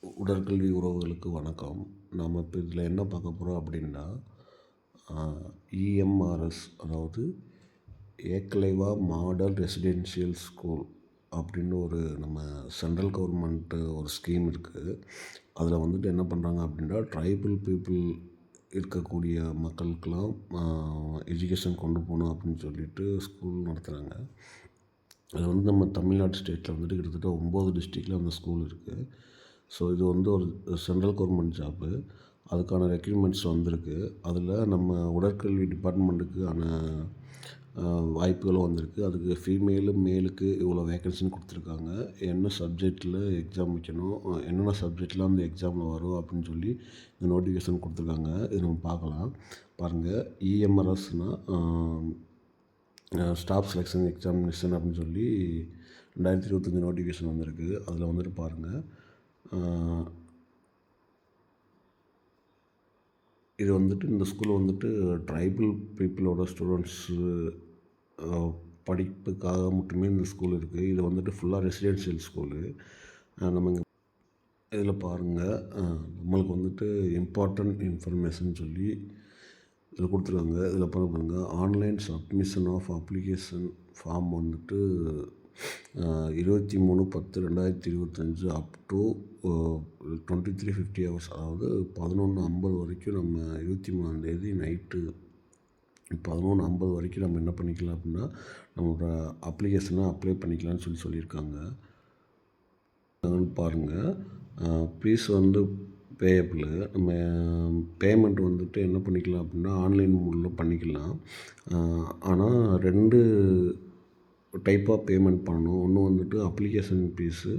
உடற்கல்வி உறவுகளுக்கு வணக்கம். நாம் இப்போ இதில் என்ன பார்க்க போகிறோம் அப்படின்னா, இஎம்ஆர்எஸ், அதாவது ஏக்கலைவா மாடல் ரெசிடென்ஷியல் ஸ்கூல் அப்படின்னு ஒரு நம்ம சென்ட்ரல் கவர்மெண்ட்டு ஒரு ஸ்கீம் இருக்குது. அதில் வந்துட்டு என்ன பண்ணுறாங்க அப்படின்னா, ட்ரைபல் பீப்புள் இருக்கக்கூடிய மக்களுக்கெல்லாம் எஜுகேஷன் கொண்டு போகணும் அப்படின்னு சொல்லிட்டு ஸ்கூல் நடத்துகிறாங்க. அது வந்து நம்ம தமிழ்நாடு ஸ்டேட்டில் வந்துட்டு கிட்டத்தட்ட 9 டிஸ்ட்ரிக்டில் அந்த ஸ்கூல் இருக்குது. ஸோ இது வந்து ஒரு சென்ட்ரல் கவர்மெண்ட் ஜாப்பு. அதுக்கான ரெக்ரூட்மெண்ட்ஸ் வந்திருக்கு. அதில் நம்ம உடற்கல்வி டிபார்ட்மெண்ட்டுக்கான வாய்ப்புகளும் வந்திருக்கு. அதுக்கு ஃபீமேலு மேலுக்கு இவ்வளோ வேக்கன்சின்னு கொடுத்துருக்காங்க. என்ன சப்ஜெக்டில் எக்ஸாம் வைக்கணும், என்னென்ன சப்ஜெக்ட்லாம் அந்த எக்ஸாமில் வரும் அப்படின்னு சொல்லி இந்த நோட்டிஃபிகேஷன் கொடுத்துருக்காங்க. இது நம்ம பார்க்கலாம். பாருங்கள், இஎம்ஆர்எஸ்னால் ஸ்டாஃப் செலெக்ஷன் எக்ஸாமினேஷன் அப்படின்னு சொல்லி 2025 நோட்டிஃபிகேஷன் வந்திருக்கு. அதில் வந்துட்டு பாருங்கள், இது வந்துட்டு இந்த ஸ்கூல் வந்துட்டு ட்ரைபல் பீப்புளோட ஸ்டூடெண்ட்ஸு படிப்புக்காக மட்டுமே இந்த ஸ்கூல் இருக்குது. இது வந்துட்டு ஃபுல்லாக ரெசிடென்ஷியல் ஸ்கூலு. நம்ம இதில் பாருங்கள், நம்மளுக்கு வந்துட்டு இம்பார்ட்டண்ட் இன்ஃபர்மேஷன் சொல்லி இதில் கொடுத்துருக்காங்க. இதில் பாருங்கள், online submission of application form வந்துட்டு 23/10/2025 அப் டு 23:50 ஹவர்ஸ், அதாவது 11:50 வரைக்கும் நம்ம 23ஆந்தேதி நைட்டு 11:50 வரைக்கும் நம்ம என்ன பண்ணிக்கலாம் அப்படின்னா, நம்மளோட அப்ளிகேஷனை அப்ளை பண்ணிக்கலாம்னு சொல்லியிருக்காங்க. பாருங்கள், ஃபீஸ் வந்து பேயபிள். நம்ம பேமெண்ட் வந்துட்டு என்ன பண்ணிக்கலாம் அப்படின்னா, ஆன்லைன் மோடில் பண்ணிக்கலாம். ஆனால் 2 டைப் ஆஃப் பேமெண்ட் பண்ணணும். ஒன்று வந்துட்டு அப்ளிகேஷன் ஃபீஸு,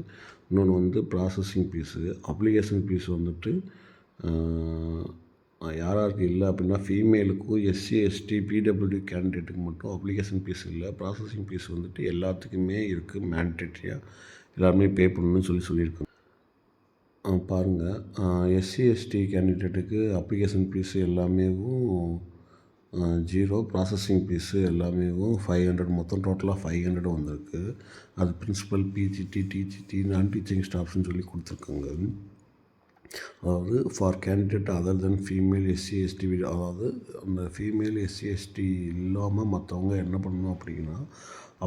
இன்னொன்று வந்து ப்ராசஸிங் ஃபீஸு. அப்ளிகேஷன் ஃபீஸ் வந்துட்டு யாராருக்கு இல்லை அப்படின்னா, ஃபீமேலுக்கும் எஸ்சி எஸ்டி பிடபிள்யூடி கேண்டிடேட்டுக்கு மட்டும் அப்ளிகேஷன் ஃபீஸ் இல்லை. ப்ராசஸிங் ஃபீஸ் வந்துட்டு எல்லாத்துக்குமே இருக்குது. மேண்டேட்ரியாக எல்லாருமே பே பண்ணணும்னு சொல்லியிருக்காங்க. பாருங்கள், எஸ்சி எஸ்டி கேண்டிடேட்டுக்கு அப்ளிகேஷன் ஃபீஸு எல்லாமேவும் 0, ப்ராசஸிங் ஃபீஸு எல்லாமேவும் 500, மொத்தம் டோட்டலாக 500 வந்திருக்கு. அது பிரின்சிபல், பிஜிடி, டிஜிடி, நான் டீச்சிங் ஸ்டாஃப்ஸ்னு சொல்லி கொடுத்துருக்காங்க. அதாவது for candidate other then female SC ST, அதாவது அந்த ஃபீமேல் எஸ்சி எஸ்டி இல்லாமல் மற்றவங்க என்ன பண்ணணும் அப்படின்னா,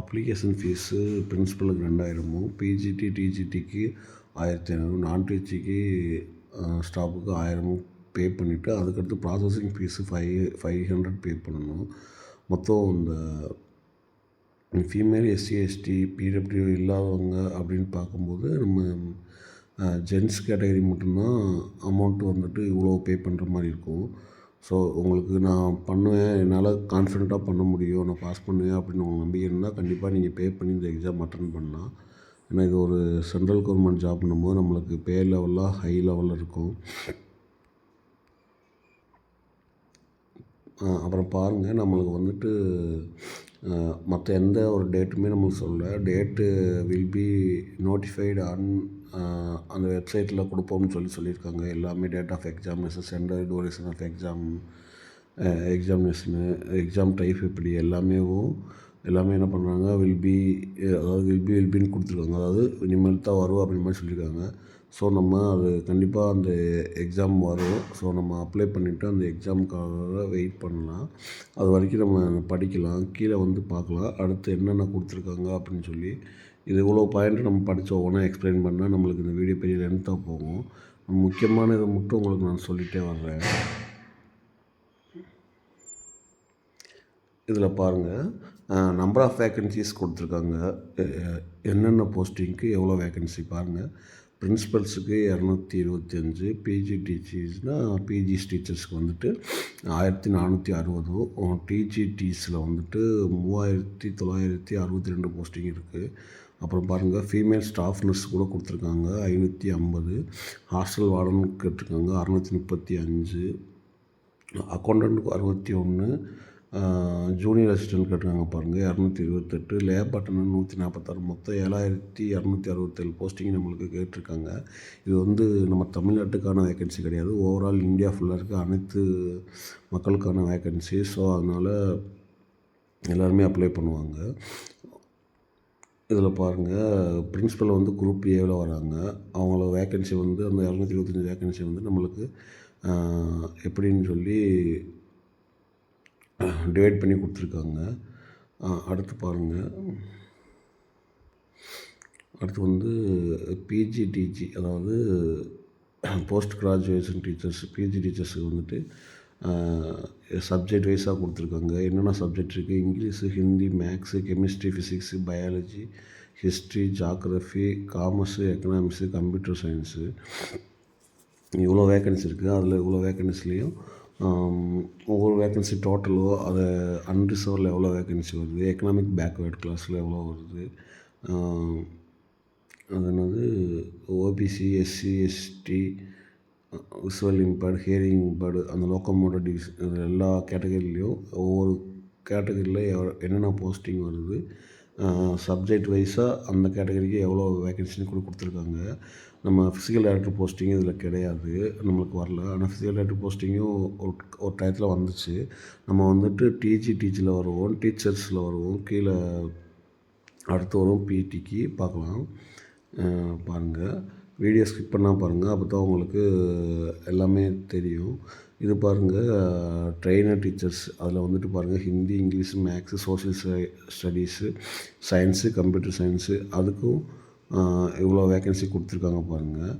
அப்ளிகேஷன் ஃபீஸு பிரின்சிபலுக்கு 2000, பிஜிடி டிஜிடிக்கு 1500, நான் டீச்சிங்க்கு ஸ்டாஃபுக்கு 1000 பே பண்ணிவிட்டு, அதுக்கடுத்து ப்ராசஸிங் ஃபீஸு 500 பே பண்ணணும். மொத்தம் இந்த ஃபீமேல் எஸ்சி எஸ்டி பிடபிள்யூ இல்லாதவங்க அப்படின்னு பார்க்கும்போது, நம்ம ஜென்ஸ் கேட்டகரி மட்டும்தான் அமௌண்ட்டு வந்துட்டு இவ்வளோ பே பண்ணுற மாதிரி இருக்கும். ஸோ உங்களுக்கு நான் பண்ணுவேன், என்னால் கான்ஃபிடெண்ட்டாக பண்ண முடியும், நான் பாஸ் பண்ணுவேன் அப்படின்னு உங்களுக்கு நம்பிக்கை இருந்தால் கண்டிப்பாக நீங்கள் பே பண்ணி இந்த எக்ஸாம் அட்டன் பண்ணலாம். ஏன்னா இது ஒரு சென்ட்ரல் கவர்மெண்ட் ஜாப்னும் போது நம்மளுக்கு பே லெவலாக ஹை லெவலில் இருக்கும். அப்புறம் பாருங்கள், நம்மளுக்கு வந்துட்டு மற்ற எந்த ஒரு டேட்டுமே நம்மளுக்கு சொல்லலை. டேட்டு வில் பி நோட்டிஃபைடு அந்த வெப்சைட்டில் கொடுப்போம்னு சொல்லியிருக்காங்க. எல்லாமே date of examination, centre duration of examination, exam type, இப்படி எல்லாமே என்ன பண்ணுறாங்க, வில் பின்னு கொடுத்துருக்காங்க. அதாவது இனிமேல் தான் வரும் அப்படின்ற மாதிரி சொல்லியிருக்காங்க. ஸோ நம்ம அது கண்டிப்பாக அந்த எக்ஸாம் வரும். ஸோ நம்ம அப்ளை பண்ணிவிட்டு அந்த எக்ஸாமுக்காக வெயிட் பண்ணலாம். அது வரைக்கும் நம்ம படிக்கலாம், கீழே வந்து பார்க்கலாம் அடுத்து என்னென்ன கொடுத்துருக்காங்க அப்படின்னு சொல்லி. இது இவ்வளோ பாயிண்ட் நம்ம படித்த ஒவ்வொன்றா எக்ஸ்பிளைன் பண்ணால் நம்மளுக்கு இந்த வீடியோ பெரிய லென்த்தாக போகும். முக்கியமான இதை மட்டும் உங்களுக்கு நான் சொல்லிகிட்டே வர்றேன். இதில் பாருங்கள், நம்பர் ஆஃப் வேக்கன்சிஸ் கொடுத்துருக்காங்க. என்னென்ன போஸ்டிங்க்கு எவ்வளோ வேக்கன்சி பாருங்கள். பிரின்சிபல்ஸுக்கு 225, பிஜி டீச்சர்ஸ்னால் பிஜி டீச்சர்ஸ்க்கு வந்துட்டு 1460, டிஜிடிஸில் வந்துட்டு 3962 போஸ்டிங் இருக்குது. அப்புறம் பாருங்கள், ஃபீமேல் ஸ்டாஃப் நர்ஸ் கூட கொடுத்துருக்காங்க 550, ஹாஸ்டல் வார்டன் கேட்டிருக்காங்க 635, அக்கௌண்டண்ட்டுக்கு 61, ஜூனியர் அசிஸ்டன்ட் கேட்டிருக்காங்க பாருங்கள் 228, லேப் அட்டண்டன்ட் 146, மொத்தம் 7267 போஸ்டிங் நம்மளுக்கு கேட்டிருக்காங்க. இது வந்து நம்ம தமிழ்நாட்டுக்கான வேக்கன்சி கிடையாது, ஓவரால் இந்தியா ஃபுல்லாக இருக்க அனைத்து மக்களுக்கான வேக்கன்சி. ஸோ அதனால் எல்லாருமே அப்ளை பண்ணுவாங்க. இதில் பாருங்கள், பிரின்சிபல் வந்து குரூப் ஏவில் வராங்க. அவங்கள வேக்கன்சி வந்து அந்த 225 வேக்கன்சி வந்து நம்மளுக்கு எப்படின்னு சொல்லி டிவைட் பண்ணி கொடுத்துருக்காங்க. அடுத்து பாருங்கள், அடுத்து வந்து பிஜிடிஜி, அதாவது போஸ்ட் கிராஜுவேஷன் டீச்சர்ஸ், பிஜி டீச்சர்ஸுக்கு வந்துட்டு சப்ஜெக்ட் வைஸாக கொடுத்துருக்காங்க. என்னென்ன சப்ஜெக்ட் இருக்குது: English, Hindi, maths, chemistry, physics, biology, history, geography, commerce, economics, computer science. இவ்வளோ வேக்கன்சி இருக்குது. அதில் இவ்வளோ வேக்கன்சிலையும் ஒவ்வொரு வேக்கன்சி டோட்டலோ அதை அன்ரிசர்வ்டில் எவ்வளோ வேக்கன்சி வருது, எக்கனாமிக் பேக்வேர்ட் கிளாஸில் எவ்வளோ வருது, அது என்னது OBC, SC, ST, visual impaired, hearing impaired, அந்த லோக்கோமோட்டர் டிவிஷன், இது எல்லா கேட்டகரிலையும் ஒவ்வொரு கேட்டகரியில் என்னென்ன போஸ்டிங் வருது, சப்ஜெக்ட் வைஸாக அந்த கேட்டகரிக்கு எவ்வளோ வேக்கன்சின்னு கூட கொடுத்துருக்காங்க. நம்ம ஃபிசிக்கல் டைரக்டர் போஸ்டிங் இதில் கிடையாது, நம்மளுக்கு வரல. ஆனால் ஃபிசிக்கல் டைரக்டர் போஸ்டிங்கும் ஒரு டயத்தில் வந்துச்சு. நம்ம வந்துட்டு டீச்சில் வருவோம், டீச்சர்ஸில் வருவோம், கீழே அடுத்து வரும் பிடிக்கு பார்க்கலாம். பாருங்கள், வீடியோ ஸ்கிப் பண்ணால் பாருங்கள், அப்போ தான் உங்களுக்கு எல்லாமே தெரியும். இது பாருங்கள், ட்ரெயினர் டீச்சர்ஸ், அதில் வந்துட்டு பாருங்கள், Hindi, English, maths, social studies, science, computer science, அதுக்கும் இவ்வளோ வேக்கன்சி கொடுத்துருக்காங்க பாருங்கள்.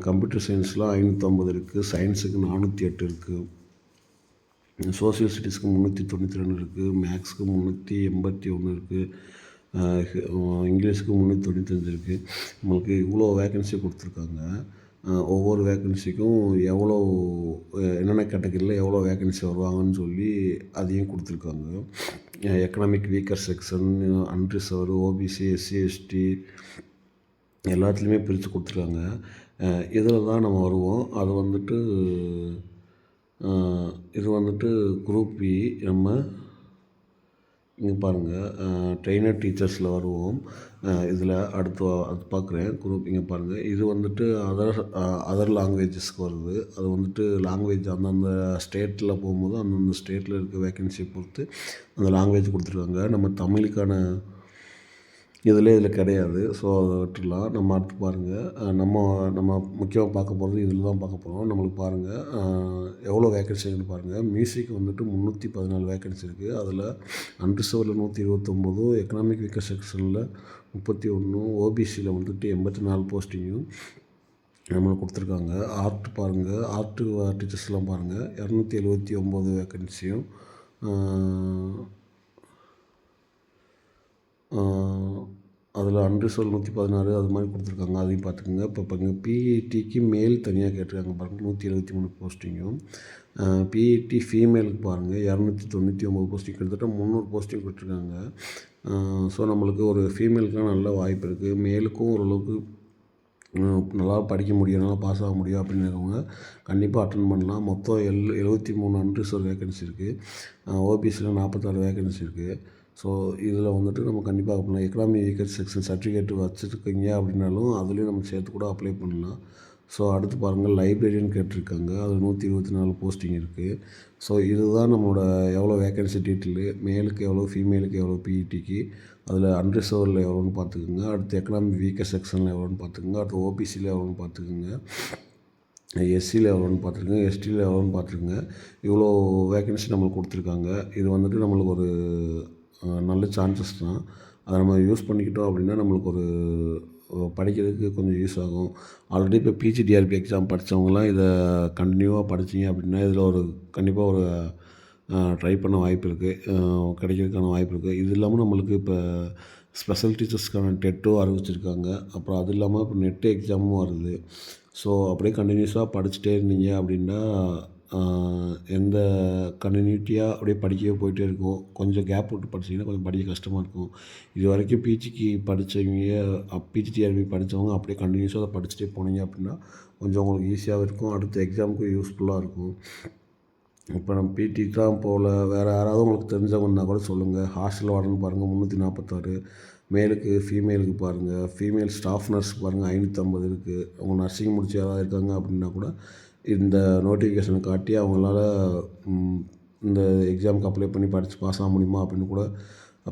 கம்ப்யூட்டர் சயின்ஸில் 550 இருக்குது, சயின்ஸுக்கு 408 இருக்குது, சோஷியல் ஸ்டடீஸ்க்கு 392 இருக்குது, மேக்ஸுக்கு 381 இருக்குது, இங்கிலீஷுக்கு 395 இருக்குது. நம்மளுக்கு இவ்வளோ வேக்கன்சி கொடுத்துருக்காங்க. ஒவ்வொரு வேக்கன்சிக்கும் எவ்வளோ என்னென்ன கேட்டகரியில் எவ்வளோ வேக்கன்சி வருவாங்கன்னு சொல்லி அதையும் கொடுத்துருக்காங்க. Economic weaker section, unreserved, OBC, SC, ST எல்லாத்துலேயுமே பிரித்து கொடுத்துருக்காங்க. இதில் தான் நம்ம வருவோம். அது வந்துட்டு இது வந்துட்டு குரூப் பி. நம்ம இங்கே பாருங்கள், ட்ரெயினர் டீச்சர்ஸில் வருவோம். இதில் அடுத்து அது பார்க்குறேன் குரூப். இங்கே பாருங்கள், இது வந்துட்டு அதர் லாங்குவேஜஸ்க்கு வருது. அது வந்துட்டு லாங்குவேஜ் அந்தந்த ஸ்டேட்டில் போகும்போது அந்தந்த ஸ்டேட்டில் இருக்க வேக்கன்சியை பொறுத்து அந்த லாங்குவேஜ் கொடுத்துருக்காங்க. நம்ம தமிழுக்கான இதில் கிடையாது. ஸோ அதை விட்டுடலாம். நம்ம அடுத்து பாருங்கள், நம்ம முக்கியமாக பார்க்க போகிறது இதில் தான் பார்க்க போகிறோம். நம்மளுக்கு பாருங்கள், எவ்வளோ வேக்கன்சி இருக்குன்னு பாருங்கள். மியூசிக் வந்துட்டு 314 வேக்கன்சி இருக்குது. அதில் அன்ரிசர்வ்டில் 129, எக்கனாமிக் வீக்கர் செக்ஷனில் 31, ஓபிசியில் வந்துட்டு 84 போஸ்டிங்கும் நம்மளுக்கு கொடுத்துருக்காங்க. ஆர்ட் பாருங்கள், ஆர்ட்டு டீச்சர்ஸ்லாம் பாருங்கள், 279 வேக்கன்சியும் அதில் அன்ரிசர்வ்டு 116 அது மாதிரி கொடுத்துருக்காங்க. அதையும் பார்த்துக்கோங்க. இப்போ இங்கே பிஇடிக்கு மேல் தனியாக கேட்டிருக்காங்க பாருங்கள், 173 போஸ்டிங்கும். பிஇடி ஃபீமேலுக்கு பாருங்கள், 299 போஸ்டிங், கிட்டத்தட்ட 300 போஸ்டிங் கொடுத்துருக்காங்க. ஸோ நம்மளுக்கு ஒரு ஃபீமேலுக்குலாம் நல்ல வாய்ப்பு இருக்குது. மேலுக்கும் ஓரளவுக்கு நல்லா படிக்க முடியும், நல்லா பாஸ் ஆக முடியும் அப்படிங்கிறவங்க கண்டிப்பாக அட்டன் பண்ணலாம். மொத்தம் 73 அன்ரிசர்வ் வேக்கன்சி இருக்குது. ஓபிசியில் 46 வேக்கன்சி இருக்குது. ஸோ இதில் வந்துட்டு நம்ம கண்டிப்பாக பண்ணலாம். எக்கனாமிக் வீக்கர் செக்ஷன் சர்டிஃபிகேட் வச்சுருக்கீங்க அப்படின்னாலும் அதுலேயும் நம்ம சேர்த்து கூட அப்ளை பண்ணலாம். ஸோ அடுத்து பாருங்கள், லைப்ரரியன் கேட்டிருக்காங்க. அதில் 124 போஸ்டிங் இருக்குது. ஸோ இதுதான் நம்மளோட எவ்வளோ வேக்கன்சி டீட்டெயிலு, மேலுக்கு எவ்வளோ, ஃபீமேலுக்கு எவ்வளோ, பிஇடிக்கு, அதில் அன்ரிசர்வ்டில் எவ்வளோன்னு பார்த்துக்குங்க. அடுத்து எக்கனாமிக் வீக்கர் செக்ஷனில் எவ்வளோன்னு பார்த்துக்குங்க. அடுத்து ஓபிசியில் எவ்வளோன்னு பார்த்துக்குங்க. எஸ்சியில் எவ்வளோன்னு பார்த்துருங்க, எஸ்டியில் எவ்வளோன்னு பார்த்துருங்க. இவ்வளோ வேக்கன்சி நம்மளுக்கு கொடுத்துருக்காங்க. இது வந்துட்டு நம்மளுக்கு ஒரு நல்ல சான்சஸ் தான். அதை நம்ம யூஸ் பண்ணிக்கிட்டோம் அப்படின்னா நம்மளுக்கு ஒரு படிக்கிறதுக்கு கொஞ்சம் யூஸ் ஆகும். ஆல்ரெடி இப்போ பிஜிடிஆர்பி எக்ஸாம் படித்தவங்களாம் இதை கண்டினியூவாக படித்தீங்க அப்படின்னா இதில் ஒரு கண்டிப்பாக ஒரு ட்ரை பண்ண வாய்ப்பு இருக்குது, கிடைக்கிறதுக்கான வாய்ப்பு இருக்குது. இது இல்லாமல் நம்மளுக்கு இப்போ ஸ்பெஷல் டீச்சர்ஸ்க்கான டெட்டும் அறிவிச்சிருக்காங்க. அப்புறம் அது இல்லாமல் இப்போ நெட்டு எக்ஸாமும் வருது. ஸோ அப்படியே கண்டினியூஸாக படிச்சுட்டே இருந்தீங்க அப்படின்னா எந்த கண்டினியூட்டியாக அப்படியே படிக்கவே போயிட்டே இருக்கும். கொஞ்சம் கேப் விட்டு படிச்சிங்கன்னா கொஞ்சம் படிக்க கஷ்டமாக இருக்கும். இது வரைக்கும் பிஜிக்கு படித்தவங்க, பிஜிடிஆர்பி படித்தவங்க அப்படியே கண்டினியூஸாக அதை படிச்சுட்டே போனீங்க அப்படின்னா கொஞ்சம் உங்களுக்கு ஈஸியாகவும் இருக்கும். அடுத்த எக்ஸாமுக்கும் யூஸ்ஃபுல்லாக இருக்கும். இப்போ நம்ம பிடிக்கெலாம் போகல, வேறு யாராவது உங்களுக்கு தெரிஞ்சவங்க இருந்தால் கூட சொல்லுங்கள். ஹாஸ்டல் வார்டன் பாருங்கள் 346, மேலுக்கு ஃபீமேலுக்கு பாருங்கள், ஃபீமேல் ஸ்டாஃப் நர்ஸ் பாருங்கள் 550 இருக்குது. அவங்க நர்சிங் முடிச்சு யாராவது இருக்காங்க அப்படின்னா கூட இந்த நோட்டிஃபிகேஷனை காட்டி அவங்களால இந்த எக்ஸாமுக்கு அப்ளை பண்ணி படித்து பாஸ் ஆக முடியுமா அப்படின்னு கூட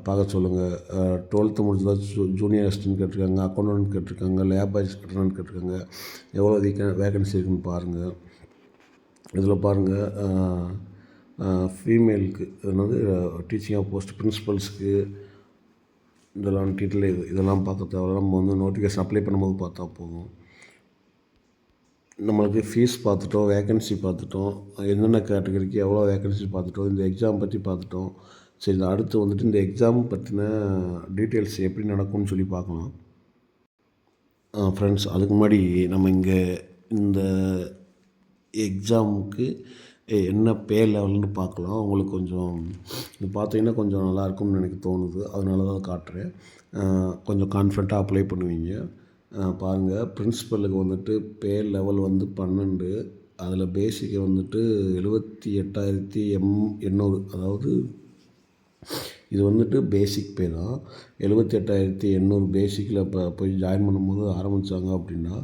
பார்க்க சொல்லுங்கள். 12th முடிச்சதா ஜூனியர் அசிஸ்டன்ட் கேட்டிருக்காங்க, அக்கௌண்டன்ட் கேட்டிருக்காங்க, லேப் அசிஸ்டன்ட் கேட்டிருக்காங்க. எவ்வளோ வேகன்சி இருக்குன்னு பாருங்கள். இதில் பாருங்கள், ஃபீமேலுக்கு என்னது டீச்சிங் ஆஃப் போஸ்ட் பிரின்சிபல்ஸுக்கு இதெல்லாம் டீட்டெயில் இதெல்லாம் பார்க்க தேவையில்ல. நம்ம வந்து நோட்டிஃபிகேஷன் அப்ளை பண்ணும்போது பார்த்தா போதும். நம்மளுக்கு ஃபீஸ் பார்த்துட்டோம், வேக்கன்சி பார்த்துட்டோம், என்னென்ன கேட்டகரிக்கு எவ்வளோ வேக்கன்சி பார்த்துட்டோம், இந்த எக்ஸாம் பற்றி பார்த்துட்டோம். சரி, அடுத்து வந்துட்டு இந்த எக்ஸாம் பற்றின டீட்டெயில்ஸ் எப்படி நடக்கும்னு சொல்லி பார்க்கலாம். ஃப்ரெண்ட்ஸ், அதுக்கு முன்னாடி நம்ம இங்கே இந்த எக்ஸாமுக்கு என்ன பே லெவல்னு பார்க்கலாம். உங்களுக்கு கொஞ்சம் இது பார்த்தீங்கன்னா கொஞ்சம் நல்லாயிருக்கும்னு எனக்கு தோணுது, அதனால தான் காட்டுறேன். கொஞ்சம் கான்ஃபிடண்ட்டாக அப்ளை பண்ணுவீங்க. பாருங்கள், பிரின்சிபலுக்கு வந்துட்டு பே லெவல் வந்து 12, அதில் பேசிக்கு வந்துட்டு 78,800. அதாவது இது வந்துட்டு பேசிக் பே தான். 78,800 பேசிக்கில் இப்போ போய் ஜாயின் பண்ணும்போது ஆரம்பித்தாங்க அப்படின்னா,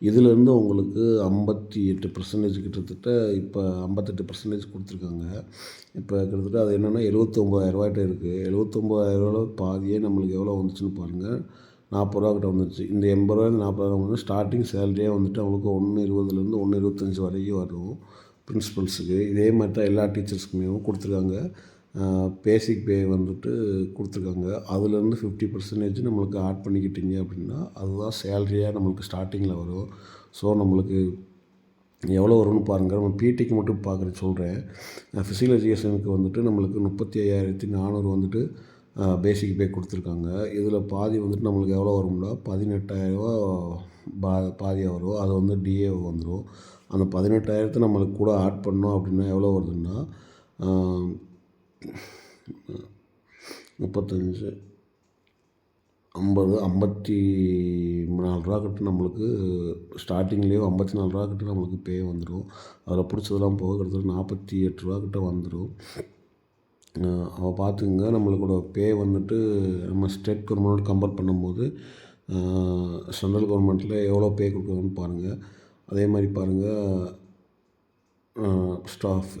இதிலேருந்து உங்களுக்கு 58% கிட்டத்தட்ட இப்போ 58% கொடுத்துருக்காங்க. இப்போ கிட்டத்தட்ட அது என்னென்னா 79,000 இருக்குது. 79,000 பாதியே நம்மளுக்கு எவ்வளோ வந்துச்சுன்னு பாருங்கள், 40 ரூபா கிட்ட வந்துடுச்சு. இந்த 80 40 வந்து ஸ்டார்டிங் சேலரியே வந்துட்டு அவங்களுக்கு 1.20 1.25 வரைக்கும் வரும் பிரின்சிபல்ஸுக்கு. இதே மாதிரி தான் எல்லா டீச்சர்ஸ்க்குமே கொடுத்துருக்காங்க. பேசிக் பே வந்துட்டு கொடுத்துருக்காங்க. அதுலேருந்து 50% நம்மளுக்கு ஆட் பண்ணிக்கிட்டீங்க அப்படின்னா அதுதான் சேலரியாக நம்மளுக்கு ஸ்டார்டிங்கில் வரும். ஸோ நம்மளுக்கு எவ்வளோ வரும்னு பாருங்கள். நம்ம பிடிக்கு மட்டும் சொல்கிறேன். ஃபிசிக்கல் எஜுகேஷனுக்கு வந்துட்டு நம்மளுக்கு 35,400 வந்துட்டு பேசிக் பே கொடுத்துருக்காங்க. இதில் பாதி வந்துட்டு நம்மளுக்கு எவ்வளோ வரும்னா 18,000 பாதியாக வரும். அது வந்து டிஏ வந்துடும். அந்த 18,000 நம்மளுக்கு கூட ஆட் பண்ணோம் அப்படின்னா எவ்வளோ வருதுன்னா 35 50 54 ரூபா கிட்ட நம்மளுக்கு ஸ்டார்டிங்லேயே 54 ரூபா கிட்ட நம்மளுக்கு பே வந்துடும். அதில் பிடிச்சதெல்லாம் போக கிட்டத்தட்ட 48 ரூபா கிட்ட வந்துடும். அவள் பார்த்துங்க, நம்மளுக்கோட பே வந்துட்டு நம்ம ஸ்டேட் கவர்மெண்ட் கம்பேர் பண்ணும்போது சென்ட்ரல் கவர்மெண்ட்டில் எவ்வளோ பே கொடுக்குறாங்கன்னு பாருங்கள். அதே மாதிரி பாருங்கள்,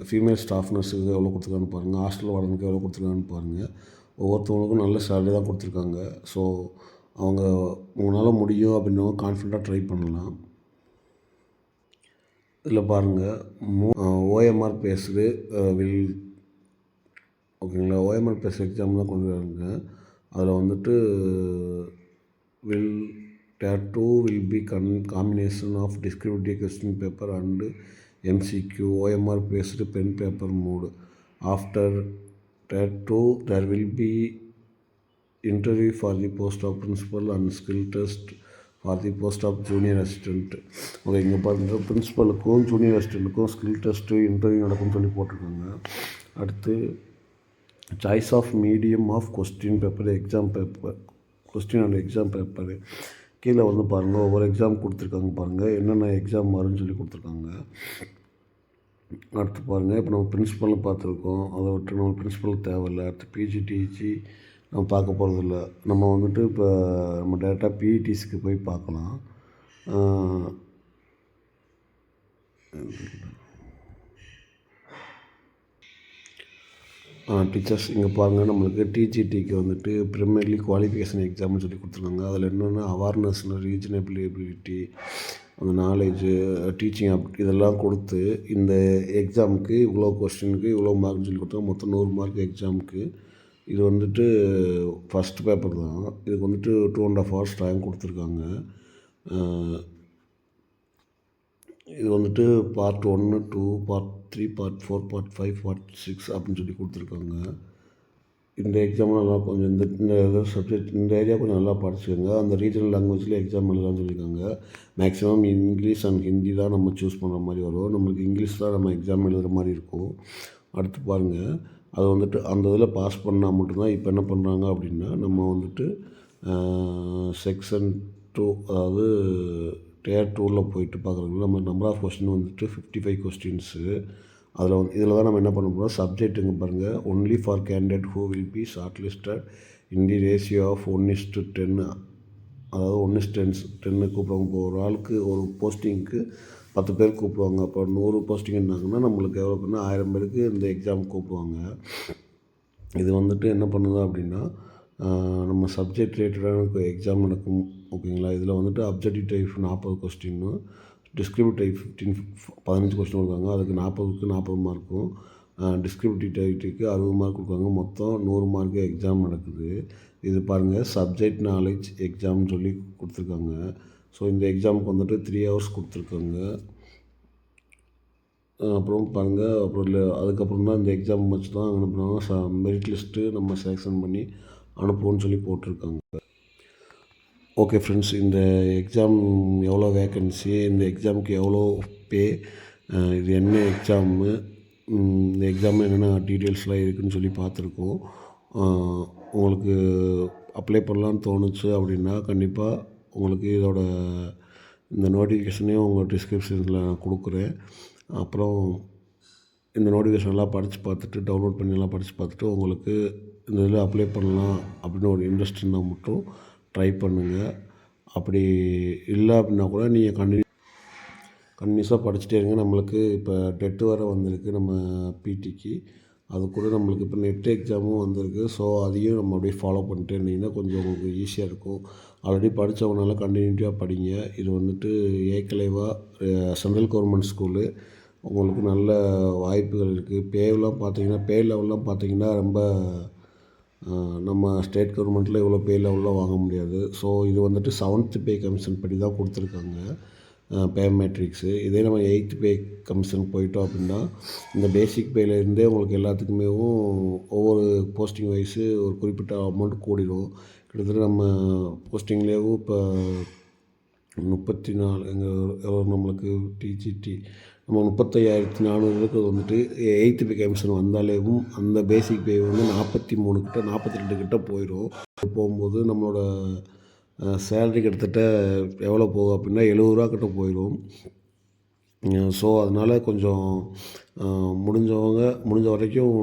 ஃபீமேல் ஸ்டாஃப் நர்ஸுக்கு எவ்வளோ கொடுத்துருக்காங்கன்னு பாருங்கள், ஹாஸ்டல் வார்டனுக்கு எவ்வளோ கொடுத்துருக்காங்கன்னு பாருங்கள். ஒவ்வொருத்தவங்களுக்கும் நல்ல சேலரி தான் கொடுத்துருக்காங்க. ஸோ அவங்க உங்களால் முடியும் அப்படின்னவங்க கான்ஃபிடண்ட்டாக ட்ரை பண்ணலாம். இதில் பாருங்கள், ஓஎம்ஆர் பேஸ்டு ஓகேங்களா, ஓஎம்ஆர் பேஸ் எக்ஸாம் தான் கொண்டு வராங்க. அதில் வந்துட்டு Tier 2 will be combination of descriptive question paper and MCQ, OMR based pen paper mode. After Tier 2 there will be interview for the post of principal and skill test for the post of junior assistant. Okay, இங்கே பாருங்கள், பிரின்ஸிபலுக்கும் junior அசிஸ்டண்ட்டுக்கும் skill test interview நடக்கும்னு சொல்லி போட்டிருக்காங்க. அடுத்து choice of medium of question paper question and exam paper கீழே வந்து பாருங்கள், ஒவ்வொரு எக்ஸாம் கொடுத்துருக்காங்க. பாருங்கள் என்னென்ன எக்ஸாம் வரும்னு சொல்லி கொடுத்துருக்காங்க. அடுத்து பாருங்கள், இப்போ நம்ம பிரின்ஸிபல்னு பார்த்துருக்கோம், அதை விட்டு நம்ம பிரின்ஸிபல் தேவையில்லை. அடுத்து பிஜிடிசி நம்ம பார்க்க போகிறதில்ல. நம்ம வந்துட்டு இப்போ நம்ம டேரெக்டாக பிஇடிசிக்கு போய் பார்க்கலாம். டீச்சர்ஸ் இங்கே பாருங்கள், நம்மளுக்கு டிஜிடிக்கு வந்துட்டு ப்ரிமியர்லி குவாலிஃபிகேஷன் எக்ஸாம்னு சொல்லி கொடுத்துருக்காங்க. அதில் என்னென்ன அவேர்னஸ், ரீஜனபிலிட்டி, அந்த நாலேஜு, டீச்சிங் இதெல்லாம் கொடுத்து இந்த எக்ஸாமுக்கு இவ்வளோ கொஸ்டினுக்கு இவ்வளோ மார்க்னு சொல்லி கொடுத்தாங்க. மொத்தம் 100 மார்க் எக்ஸாமுக்கு. இது வந்துட்டு ஃபஸ்ட் பேப்பர் தான். இதுக்கு வந்துட்டு 2.5 hours டைம் கொடுத்துருக்காங்க. இது வந்துட்டு part 1, 2, part 3, part 4, part 5, part 6 அப்படின்னு சொல்லி கொடுத்துருக்காங்க. இந்த எக்ஸாம் நல்லா கொஞ்சம் இந்த சப்ஜெக்ட் இந்த ஏரியா கொஞ்சம் நல்லா படிச்சுக்கோங்க. அந்த ரீஜனல் லாங்குவேஜில் எக்ஸாம் எழுதலாம்னு சொல்லியிருக்காங்க. மேக்ஸிமம் இங்கிலீஷ் அண்ட் ஹிந்தி தான் நம்ம சூஸ் பண்ணுற மாதிரி வரும். நம்மளுக்கு இங்கிலீஷ் தான் நம்ம எக்ஸாம் எழுதுகிற மாதிரி இருக்கும். அடுத்து பாருங்கள், அது வந்துட்டு அந்த இதில் பாஸ் பண்ணால் மட்டும்தான் இப்போ என்ன பண்ணுறாங்க அப்படின்னா நம்ம வந்துட்டு செக்ஷன் 2, அதாவது Tier 2ல் போயிட்டு பார்க்குறதுக்கு நம்ம நம்பர் ஆஃப் கொஸ்டின் வந்துட்டு 55 கொஸ்டின்ஸு. அதில் இதில் தான் நம்ம என்ன பண்ண போகிறோம், சப்ஜெக்ட்டுங்க பாருங்கள், only for candidate who will be shortlisted in the ratio of 1:10. அதாவது 1:10 கூப்பிடுவாங்க. இப்போ ஒரு ஆளுக்கு ஒரு போஸ்டிங்க்கு 10 பேர் கூப்பிடுவாங்க. அப்போ 100 போஸ்டிங் இருந்தாங்கன்னா நம்மளுக்கு எவ்வளோ பண்ணால் 1000 பேருக்கு இந்த எக்ஸாம் கூப்பிடுவாங்க. இது வந்துட்டு என்ன பண்ணுது அப்படின்னா, நம்ம சப்ஜெக்ட் ரிலேட்டடான எக்ஸாம் நடக்கும் ஓகேங்களா. இதில் வந்துட்டு அப்ஜெக்டிவ் டைப் 40 கொஸ்டின்னு, டிஸ்கிரிப்டிவ் டைப் 15 கொஸ்டின் கொடுக்காங்க. அதுக்கு 40க்கு 40 மார்க்கும், டிஸ்கிரிப்டிவ் டைப்புக்கு 60 மார்க் கொடுக்காங்க. மொத்தம் 100 மார்க்கு எக்ஸாம் நடக்குது. இது பாருங்கள், சப்ஜெக்ட் நாலேஜ் எக்ஸாம்னு சொல்லி கொடுத்துருக்காங்க. ஸோ இந்த எக்ஸாமுக்கு வந்துட்டு 3 ஹவர்ஸ் கொடுத்துருக்காங்க. அப்புறம் பாருங்கள், அப்புறம் இல்லை அதுக்கப்புறம் தான் இந்த எக்ஸாம் வச்சு தான் என்ன பண்ணுவாங்க, மெரிட் லிஸ்ட்டு நம்ம செலெக்ஷன் பண்ணி அனுப்புவோன்னு சொல்லி போட்டிருக்காங்க. ஓகே ஃப்ரெண்ட்ஸ், இந்த எக்ஸாம் எவ்வளோ வேக்கன்சி, இந்த எக்ஸாமுக்கு எவ்வளோ பே, இது என்ன எக்ஸாமு, இந்த எக்ஸாமில் என்னென்ன டீட்டெயில்ஸ்லாம் இருக்குதுன்னு சொல்லி பார்த்துருக்கோம். உங்களுக்கு அப்ளை பண்ணலான்னு தோணுச்சு அப்படின்னா கண்டிப்பாக உங்களுக்கு இதோட இந்த நோட்டிஃபிகேஷனையும் உங்கள் டிஸ்கிரிப்ஷனில் நான் கொடுக்குறேன். அப்புறம் இந்த நோட்டிஃபிகேஷன்லாம் படித்து பார்த்துட்டு, டவுன்லோட் பண்ணிலாம் படித்து பார்த்துட்டு உங்களுக்கு இந்த இதில் அப்ளை பண்ணலாம் அப்படின்னு ஒரு இன்ட்ரெஸ்ட் இருந்தால் மட்டும் ட்ரை பண்ணுங்கள். அப்படி இல்லை அப்படின்னா கூட நீங்கள் கண்டினியூஸாக படிச்சுட்டே இருங்க. நம்மளுக்கு இப்போ டெட்டு வேறு வந்திருக்கு நம்ம பிடிக்கு. அது கூட நம்மளுக்கு இப்போ நெட் எக்ஸாமும் வந்திருக்கு. ஸோ அதையும் நம்ம அப்படியே ஃபாலோ பண்ணிட்டே இருந்தீங்கன்னா கொஞ்சம் உங்களுக்கு ஈஸியாக இருக்கும். ஆல்ரெடி படித்தவங்கனால கண்டினியூட்டியாக படிங்க. இது வந்துட்டு ஏகலைவா சென்ட்ரல் கவர்மெண்ட் ஸ்கூலு. உங்களுக்கு நல்ல வாய்ப்புகள் இருக்குது. பே லெவல்லாம் பார்த்தீங்கன்னா ரொம்ப நம்ம ஸ்டேட் கவர்மெண்ட்டில் இவ்வளோ பே லெவலில் வாங்க முடியாது. ஸோ இது வந்துட்டு 7th பே கமிஷன் படி தான் கொடுத்துருக்காங்க பே மேட்ரிக்ஸு. இதே நம்ம 8th பே கமிஷன் போயிட்டோம் அப்படின்னா இந்த பேசிக் பேலேருந்தே உங்களுக்கு எல்லாத்துக்குமே ஒவ்வொரு போஸ்டிங் வைஸு ஒரு குறிப்பிட்ட அமௌண்ட் கூடிடும். கிட்டத்தட்ட நம்ம போஸ்டிங்லேயும் இப்போ 34 நம்மளுக்கு டிஜிடி நம்ம 35,400 வந்துட்டு 8th பே கமிஷன் வந்தாலேவும் அந்த பேசிக் பே வந்து 43 கிட்ட 42 கிட்ட போயிடும். போகும்போது நம்மளோட சேலரி கிட்டத்தட்ட எவ்வளோ போகும் அப்படின்னா 70 ரூபா கிட்ட போயிடும். ஸோ அதனால் கொஞ்சம் முடிஞ்ச வரைக்கும்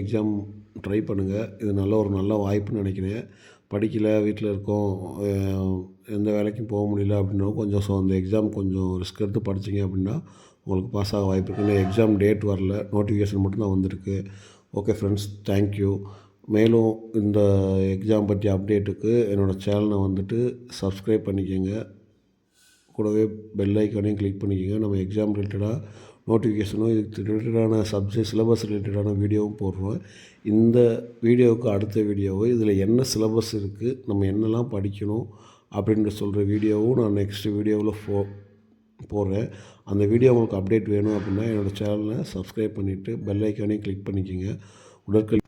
எக்ஸாம் ட்ரை பண்ணுங்கள். இது ஒரு நல்ல வாய்ப்புன்னு நினைக்கிறேன். படிக்கலை, வீட்டில் இருக்கோம், எந்த வேலைக்கும் போக முடியல அப்படின்னா கொஞ்சம் அந்த எக்ஸாம் கொஞ்சம் ரிஸ்க் எடுத்து படிச்சிங்க அப்படின்னா உங்களுக்கு பாஸ் ஆக வாய்ப்பு இருக்குது. இன்னும் எக்ஸாம் டேட் வரல, நோட்டிஃபிகேஷன் மட்டும்தான் வந்திருக்கு. Okay friends, thank you. மேலும் இந்த எக்ஸாம் பற்றி அப்டேட்டுக்கு என்னோடய சேனலை வந்துட்டு சப்ஸ்கிரைப் பண்ணிக்கோங்க. கூடவே பெல் ஐக்கானையும் கிளிக் பண்ணிக்கோங்க. நம்ம எக்ஸாம் ரிலேட்டடாக நோட்டிஃபிகேஷனும் இதுக்கு ரிலேட்டடான சப்ஜெக்ட் சிலபஸ் ரிலேட்டடான வீடியோவும் போடுறோம். இந்த வீடியோவுக்கு அடுத்த வீடியோவு இதில் என்ன சிலபஸ் இருக்குது, நம்ம என்னெல்லாம் படிக்கணும் அப்படின்ற சொல்கிற வீடியோவும் நான் நெக்ஸ்ட் வீடியோவில் போடுறேன். அந்த வீடியோ உங்களுக்கு அப்டேட் வேணும் அப்படின்னா என்னோடய சேனலை சப்ஸ்கிரைப் பண்ணிவிட்டு பெல் ஐக்கானையும் கிளிக் பண்ணிக்கோங்க. உடற்கல்வி